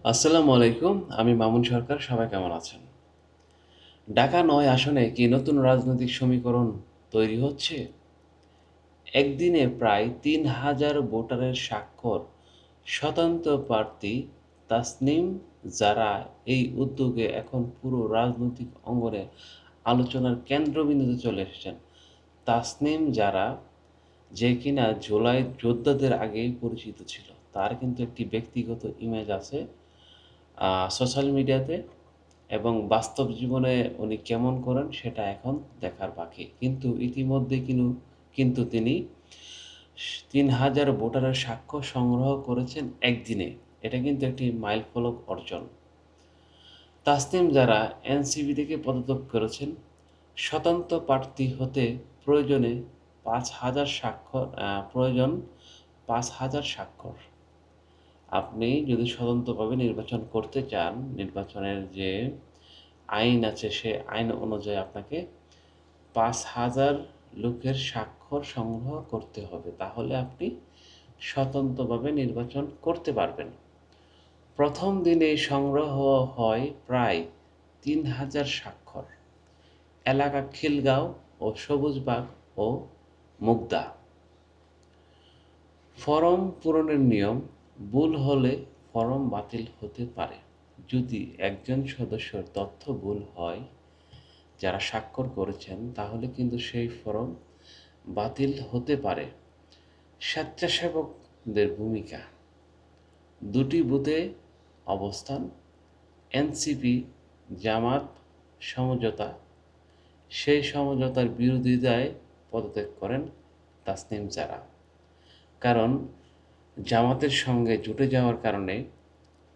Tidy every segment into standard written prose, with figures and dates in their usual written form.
আসসালামু আলাইকুম। আমি মামুন সরকার। সবাই কেমন আছেন? ঢাকা-৯ আসনে কি নতুন রাজনৈতিক সমীকরণ তৈরি হচ্ছে? একদিনে প্রায় ৩,০০০ ভোটারের স্বাক্ষর স্বতন্ত্র প্রার্থী তাসনিম জারা এই উদ্যোগে এখন পুরো রাজনৈতিক অঙ্গনে আলোচনার কেন্দ্রবিন্দুতে চলে এসেছেন। তাসনিম জারা যে কিনা জুলাই যোদ্ধাদের আগেই পরিচিত ছিল। তার কিন্তু একটি ব্যক্তিগত ইমেজ আছে সোশ্যাল মিডিয়াতে এবং বাস্তব জীবনে উনি কেমন করেন সেটা এখন দেখার বাকি। কিন্তু ইতিমধ্যে কিন্তু তিনি ৩,০০০ ভোটারের সাক্ষ্য সংগ্রহ করেছেন একদিনে। এটা কিন্তু একটি মাইলফলক অর্জন। তাসনিম যারা এনসিপি থেকে পদত্যাগ করেছেন, স্বতন্ত্র প্রার্থী হতে প্রয়োজনে ৫,০০০ স্বাক্ষর প্রয়োজন ৫,০০০ স্বাক্ষর। আপনি যদি স্বতন্ত্রভাবে নির্বাচন করতে চান, নির্বাচনের যে আইন আছে সে আইন অনুযায়ী আপনাকে ৫,০০০ লোকের স্বাক্ষর সংগ্রহ করতে হবে। তাহলে আপনি স্বতন্ত্রভাবে নির্বাচন করতে পারবেন। প্রথম দিনেই সংগ্রহ হয় প্রায় ৩,০০০ স্বাক্ষর। এলাকা খিলগাঁও ও সবুজবাগ ও মুগদা। ফরম পূরণের নিয়ম: ভুল হলে ফরম বাতিল হতে পারে। যদি একজন সদস্যের তথ্য ভুল হয়, যারা স্বাক্ষর করেছেন, তাহলে কিন্তু সেই ফরম বাতিল হতে পারে। স্বেচ্ছাসেবকদের ভূমিকা: দুটি বুথে অবস্থান, এনসিপি জামাত সমঝোতা, সেই সমঝোতার বিরোধিতায় পদত্যাগ করেন তাসনিম জারা। কারণ জামাতের সঙ্গে জুটে যাওয়ার কারণে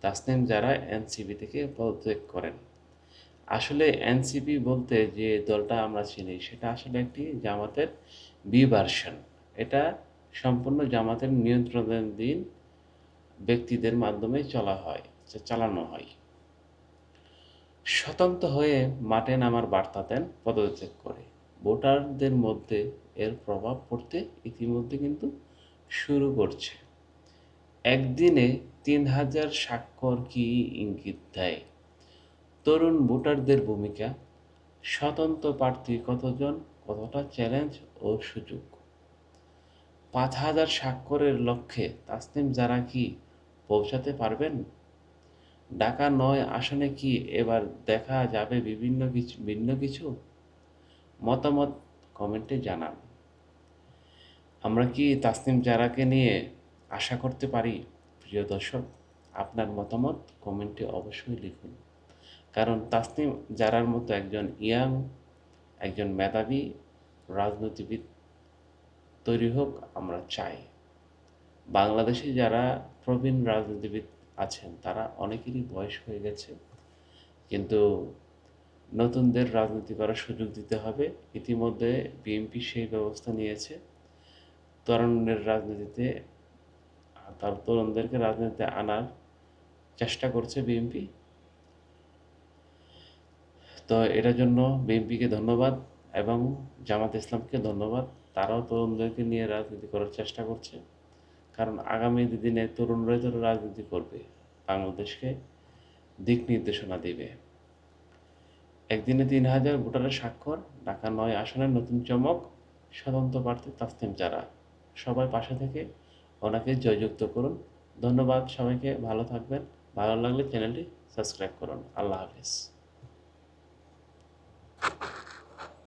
তাসনিম জারা এনসিপি থেকে পদত্যাগ করেন। আসলে এনসিপি বলতে যে দলটা আমরা চিনি সেটা আসলে একটি জামাতের বি ভার্সন। এটা সম্পূর্ণ জামাতের নিয়ন্ত্রণাধীন ব্যক্তিদের মাধ্যমে চালানো হয়। স্বতন্ত্র হয়ে মাঠে নামার বার্তা দেন পদত্যাগ করে। ভোটারদের মধ্যে এর প্রভাব পড়তে ইতিমধ্যে কিন্তু শুরু করছে। একদিনে ৩,০০০ স্বাক্ষর কি ইঙ্গিত দেয়? তরুণ ভোটারদের ভূমিকা: স্বতন্ত্র প্রার্থী কতজন, কতটা চ্যালেঞ্জ ও সুযোগ? ৫,০০০ স্বাক্ষরের লক্ষ্যে তাসনিম জারা কি পৌঁছাতে পারবেন? ঢাকা-৯ আসনে কি এবার দেখা যাবে ভিন্ন কিছু? মতামত কমেন্টে জানান। আমরা কি তাসনিম জারাকে নিয়ে আশা করতে পারি? প্রিয় দর্শক, আপনার মতামত কমেন্টে অবশ্যই লিখুন। কারণ তাসনিম জারার মতো একজন একজন মেধাবী রাজনীতিবিদ তৈরি হোক আমরা চাই। বাংলাদেশে যারা প্রবীণ রাজনীতিবিদ আছেন তারা অনেকেরই বয়স হয়ে গেছে। কিন্তু নতুনদের রাজনীতি করার সুযোগ দিতে হবে। ইতিমধ্যে বিএনপি সেই ব্যবস্থা নিয়েছে। তরুণদের রাজনীতিতে তরুণদেরকে রাজনীতিতে আনার চেষ্টা করছে বিএনপি। তো এটার জন্য বিএনপিকে ধন্যবাদ এবং জামাত ইসলামকে ধন্যবাদ। তারাও তরুণদেরকে নিয়ে রাজনীতি করার চেষ্টা করছে। কারণ আগামী দিনে তরুণরাই তো রাজনীতি করবে, বাংলাদেশকে দিক নির্দেশনা দেবে। একদিনে ৩,০০০ ভোটারের স্বাক্ষর, ঢাকা-৯ আসনের নতুন চমক, স্বতন্ত্র প্রার্থী তাসনিম জারা। সবাই পাশে থেকে ওনাকে জয়যুক্ত করুন। ধন্যবাদ সবাইকে। ভালো থাকবেন। ভালো লাগলে চ্যানেলটি সাবস্ক্রাইব করুন। আল্লাহ হাফেজ।